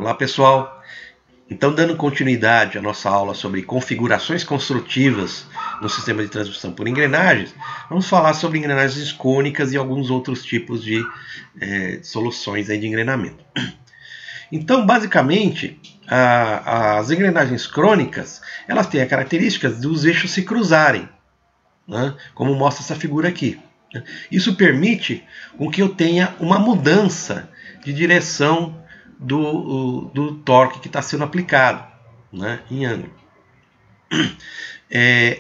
Olá pessoal, então dando continuidade à nossa aula sobre configurações construtivas no sistema de transmissão por engrenagens, vamos falar sobre engrenagens cônicas e alguns outros tipos de soluções aí de engrenamento. Então basicamente as engrenagens crônicas, elas têm a característica dos eixos se cruzarem, né, como mostra essa figura aqui. Isso permite com que eu tenha uma mudança de direção do torque que está sendo aplicado, né, em ângulo.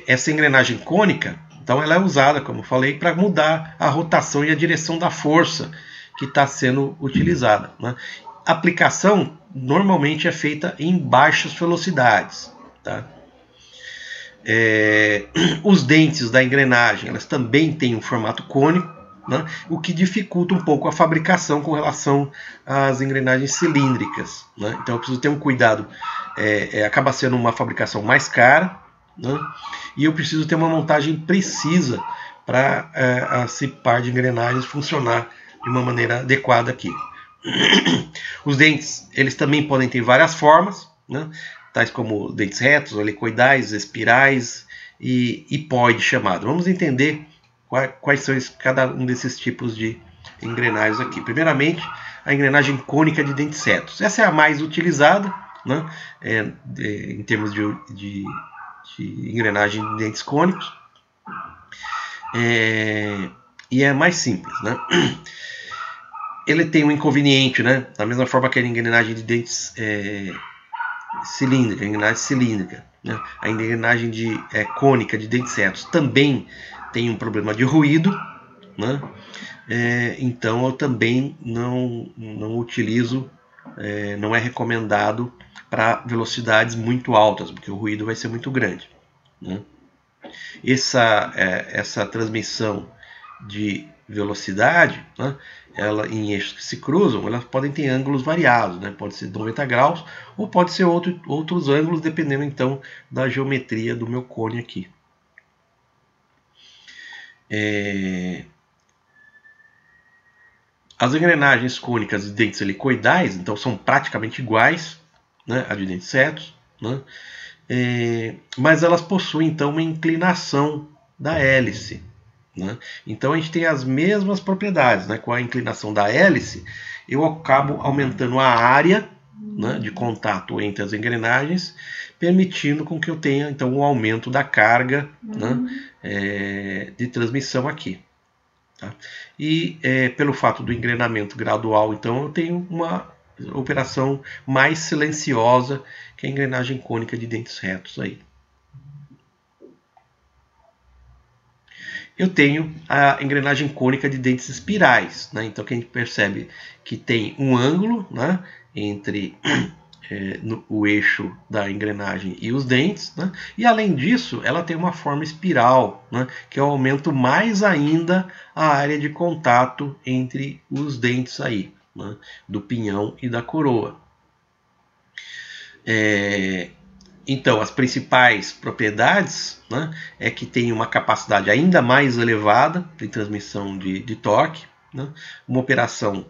Essa engrenagem cônica, então, ela é usada, como eu falei, para mudar a rotação e a direção da força que está sendo utilizada, né? A aplicação normalmente é feita em baixas velocidades, tá? Os dentes da engrenagem, elas também têm um formato cônico, né, o que dificulta um pouco a fabricação com relação às engrenagens cilíndricas, né? Então eu preciso ter um cuidado, acaba sendo uma fabricação mais cara, né, e eu preciso ter uma montagem precisa para esse par de engrenagens funcionar de uma maneira adequada aqui. Os dentes, eles também podem ter várias formas, né, tais como dentes retos, helicoidais, espirais e hipóide chamado. Vamos entender quais são cada um desses tipos de engrenagens aqui. Primeiramente, a engrenagem cônica de dentes retos. Essa é a mais utilizada, né, em termos de engrenagem de dentes cônicos. E é mais simples, né? Ele tem um inconveniente, né? Da mesma forma que a engrenagem de dentes cilíndrica, engrenagem cilíndrica, né? A engrenagem cônica de dentes retos também tem um problema de ruído, né? Então eu também não utilizo, não é recomendado para velocidades muito altas, porque o ruído vai ser muito grande, né? Essa transmissão de velocidade, né, ela em eixos que se cruzam, elas podem ter ângulos variados, né? Pode ser 90 graus ou pode ser outros ângulos, dependendo então da geometria do meu cone aqui. As engrenagens cônicas de dentes helicoidais, então, são praticamente iguais, né, a de dentes retos, né? Mas elas possuem então uma inclinação da hélice, né? Então a gente tem as mesmas propriedades, né? Com a inclinação da hélice, eu acabo aumentando a área, né, de contato entre as engrenagens, permitindo com que eu tenha então um aumento da carga, né, de transmissão aqui. Tá? E pelo fato do engrenamento gradual, então eu tenho uma operação mais silenciosa que a engrenagem cônica de dentes retos aí. Eu tenho a engrenagem cônica de dentes espirais, né? Então que a gente percebe que tem um ângulo, né, entre o eixo da engrenagem e os dentes, né? E além disso, ela tem uma forma espiral, né, que eu aumento mais ainda a área de contato entre os dentes aí, né, do pinhão e da coroa. Então, as principais propriedades, né, é que tem uma capacidade ainda mais elevada de transmissão de torque, né, uma operação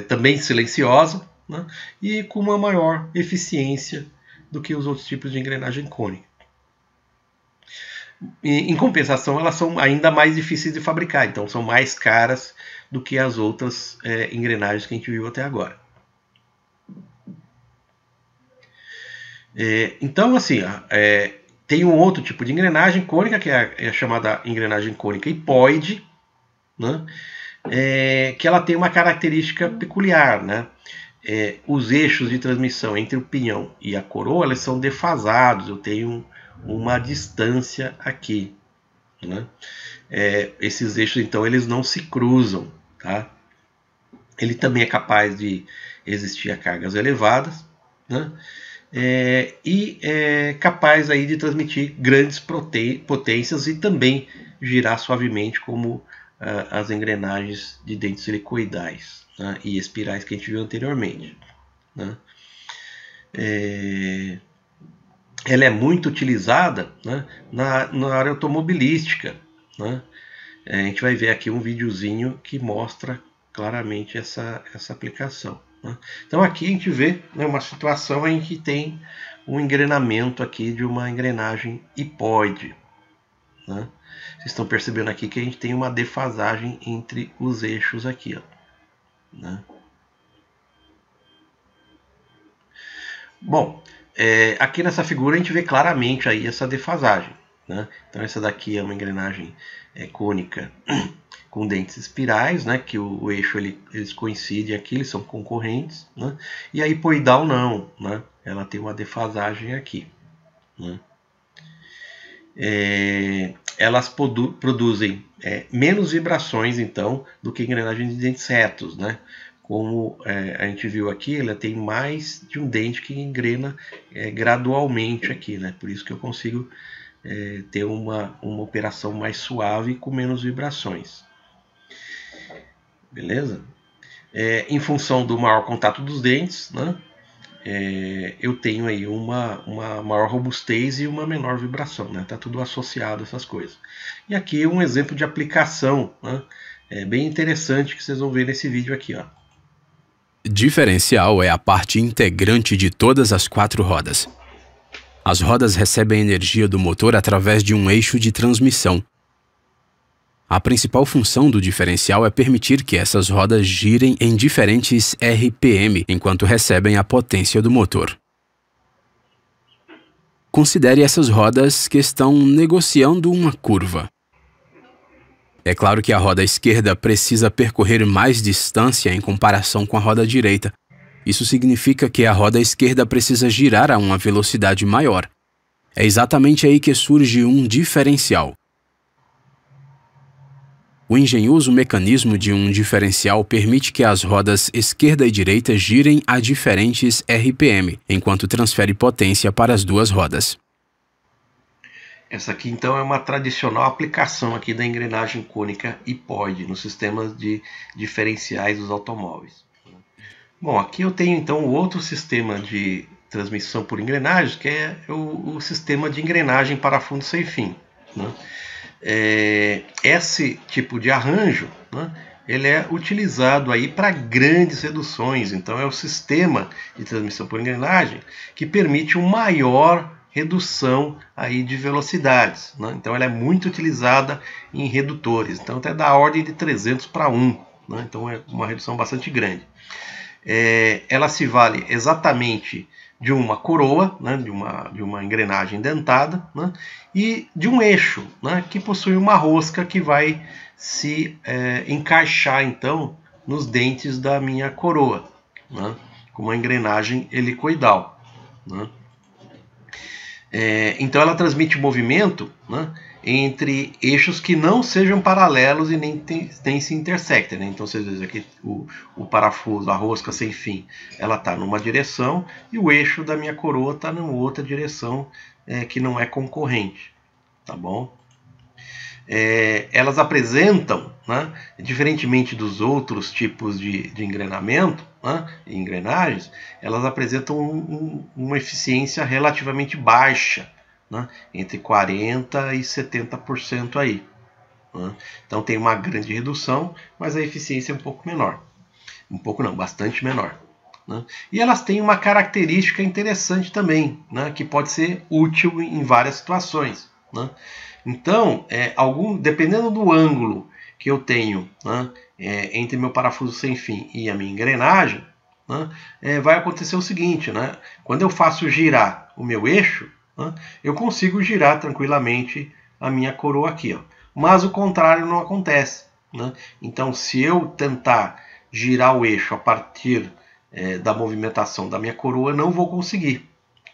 também silenciosa, né, e com uma maior eficiência do que os outros tipos de engrenagem cônica. Em compensação, elas são ainda mais difíceis de fabricar, então são mais caras do que as outras engrenagens que a gente viu até agora. Então, assim, tem um outro tipo de engrenagem cônica, que é a chamada engrenagem cônica hipóide, né? Que ela tem uma característica peculiar, né? Os eixos de transmissão entre o pinhão e a coroa, eles são defasados, eu tenho uma distância aqui, né? Esses eixos, então, eles não se cruzam, tá? Ele também é capaz de resistir a cargas elevadas, né? E é capaz aí de transmitir grandes potências e também girar suavemente, como as engrenagens de dentes helicoidais, né, e espirais que a gente viu anteriormente, né? Ela é muito utilizada, né, na área automobilística, né? A gente vai ver aqui um videozinho que mostra claramente essa aplicação, né? Então aqui a gente vê, né, uma situação em que tem um engrenamento aqui de uma engrenagem hipóide, né? Vocês estão percebendo aqui que a gente tem uma defasagem entre os eixos aqui, ó, né? Bom, aqui nessa figura a gente vê claramente aí essa defasagem, né? Então essa daqui é uma engrenagem cônica com dentes espirais, né? Que o eixo eles coincidem aqui, eles são concorrentes, né? E a hipoidal não, né? Ela tem uma defasagem aqui, né? Elas produzem menos vibrações, então, do que engrenagens de dentes retos, né? Como a gente viu aqui, ela tem mais de um dente que engrena gradualmente aqui, né? Por isso que eu consigo ter uma operação mais suave com menos vibrações. Beleza? Em função do maior contato dos dentes, né? Eu tenho aí uma maior robustez e uma menor vibração, né? Tá tudo associado a essas coisas. E aqui um exemplo de aplicação, né? Bem interessante que vocês vão ver nesse vídeo aqui, ó. Diferencial é a parte integrante de todas as 4 rodas. As rodas recebem energia do motor através de um eixo de transmissão. A principal função do diferencial é permitir que essas rodas girem em diferentes RPM enquanto recebem a potência do motor. Considere essas rodas que estão negociando uma curva. É claro que a roda esquerda precisa percorrer mais distância em comparação com a roda direita. Isso significa que a roda esquerda precisa girar a uma velocidade maior. É exatamente aí que surge um diferencial. O engenhoso mecanismo de um diferencial permite que as rodas esquerda e direita girem a diferentes RPM, enquanto transfere potência para as 2 rodas. Essa aqui então é uma tradicional aplicação aqui da engrenagem cônica hipóide nos sistemas de diferenciais dos automóveis. Bom, aqui eu tenho então outro sistema de transmissão por engrenagens, que é o sistema de engrenagem para fundo sem fim, né? Esse tipo de arranjo, né, ele é utilizado aí para grandes reduções. Então é o sistema de transmissão por engrenagem que permite uma maior redução aí de velocidades, né? Então ela é muito utilizada em redutores, então até da ordem de 300 para 1, né? Então é uma redução bastante grande. Ela se vale exatamente de uma coroa, né, de uma engrenagem dentada, né, e de um eixo, né, que possui uma rosca que vai se encaixar então nos dentes da minha coroa, né, com uma engrenagem helicoidal, né. Então ela transmite movimento, né, entre eixos que não sejam paralelos e nem se intersectem, né? Então vocês veem aqui o parafuso, a rosca sem fim, ela está numa direção e o eixo da minha coroa está numa outra direção que não é concorrente, tá bom? Elas apresentam, né, diferentemente dos outros tipos de engrenamento, né, engrenagens, elas apresentam uma eficiência relativamente baixa, né, entre 40% e 70% aí, né? Então tem uma grande redução, mas a eficiência é um pouco menor. Um pouco não, bastante menor, né? E elas têm uma característica interessante também, né, que pode ser útil em várias situações, né? Então, dependendo do ângulo que eu tenho, né, entre meu parafuso sem fim e a minha engrenagem, né, vai acontecer o seguinte, né? Quando eu faço girar o meu eixo, né, eu consigo girar tranquilamente a minha coroa aqui, ó. Mas o contrário não acontece, né? Então, se eu tentar girar o eixo a partir da movimentação da minha coroa, não vou conseguir,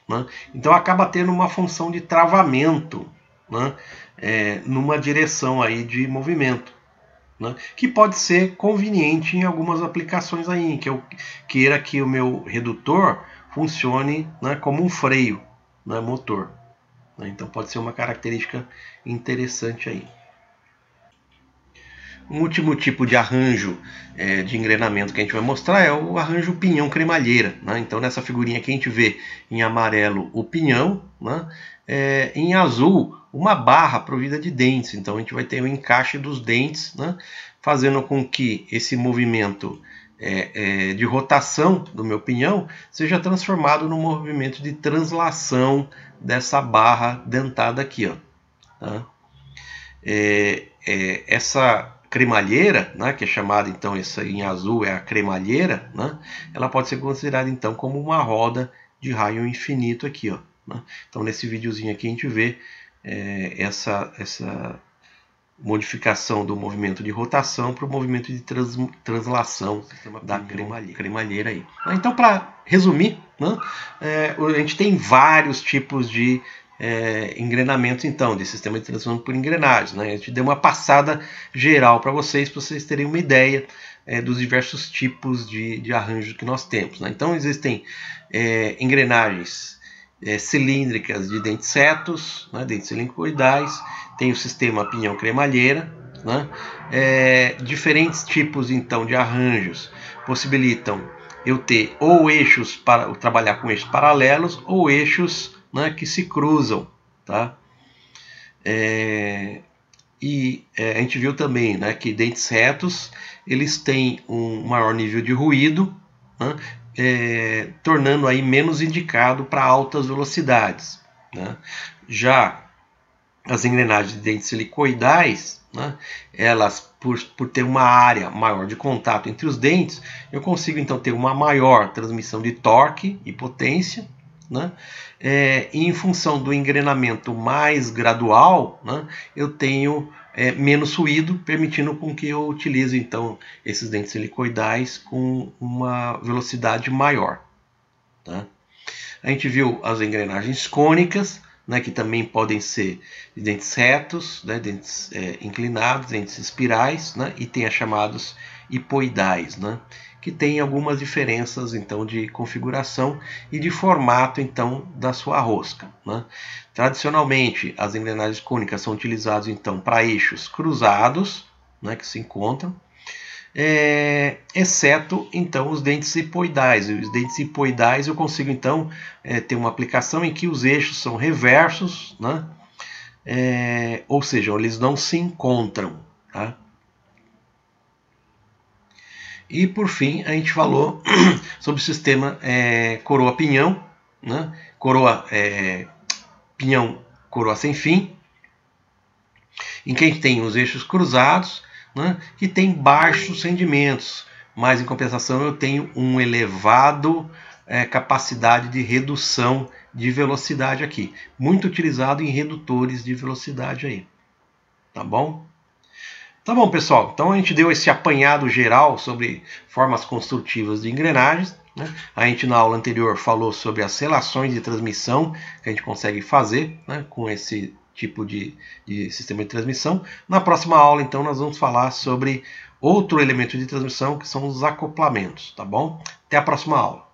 né? Então acaba tendo uma função de travamento, né, numa direção aí de movimento, né, que pode ser conveniente em algumas aplicações aí, em que eu queira que o meu redutor funcione, né, como um freio, né, motor, né? Então pode ser uma característica interessante aí. Um último tipo de arranjo de engrenamento que a gente vai mostrar é o arranjo pinhão-cremalheira, né? Então nessa figurinha aqui a gente vê em amarelo o pinhão, né? Em azul uma barra provida de dentes. Então a gente vai ter o encaixe dos dentes, né, fazendo com que esse movimento de rotação do meu pinhão seja transformado no movimento de translação dessa barra dentada aqui, ó, tá? Essa cremalheira, né, que é chamada então, essa em azul é a cremalheira, né, ela pode ser considerada então como uma roda de raio infinito aqui, ó, né? Então nesse videozinho aqui a gente vê essa modificação do movimento de rotação para o movimento de translação da cremalheira aí. Então, para resumir, né, a gente tem vários tipos de engrenamentos, então, de sistema de transição por engrenagens, né? A gente deu uma passada geral para vocês terem uma ideia dos diversos tipos de arranjo que nós temos, né? Então, existem engrenagens cilíndricas de dentes setos, né, dentes helicoidais, tem o sistema pinhão-cremalheira, né? Diferentes tipos então de arranjos possibilitam eu ter ou eixos para trabalhar com eixos paralelos ou eixos, né, que se cruzam, tá? E a gente viu também, né, que dentes retos eles têm um maior nível de ruído, né, tornando aí menos indicado para altas velocidades, né? Já as engrenagens de dentes helicoidais, né, elas por ter uma área maior de contato entre os dentes, eu consigo então ter uma maior transmissão de torque e potência, né? E em função do engrenamento mais gradual, né, eu tenho menos ruído, permitindo com que eu utilize então esses dentes helicoidais com uma velocidade maior, tá? A gente viu as engrenagens cônicas, né, que também podem ser de dentes retos, né, dentes inclinados, dentes espirais, né, e tem as chamados hipoidais, né, que tem algumas diferenças então de configuração e de formato então da sua rosca, né. Tradicionalmente as engrenagens cônicas são utilizadas então para eixos cruzados, né, que se encontram, exceto então os dentes hipoidais. Os dentes hipoidais eu consigo então ter uma aplicação em que os eixos são reversos, né? Ou seja, eles não se encontram, tá? E por fim a gente falou sobre o sistema coroa-pinhão, né? Pinhão coroa sem fim, em que a gente tem os eixos cruzados, né, que tem baixos rendimentos, mas em compensação eu tenho um elevado capacidade de redução de velocidade aqui, muito utilizado em redutores de velocidade aí, tá bom? Tá bom, pessoal, então a gente deu esse apanhado geral sobre formas construtivas de engrenagens, né? A gente na aula anterior falou sobre as relações de transmissão que a gente consegue fazer, né, com esse tipo de sistema de transmissão. Na próxima aula, então, nós vamos falar sobre outro elemento de transmissão, que são os acoplamentos, tá bom? Até a próxima aula.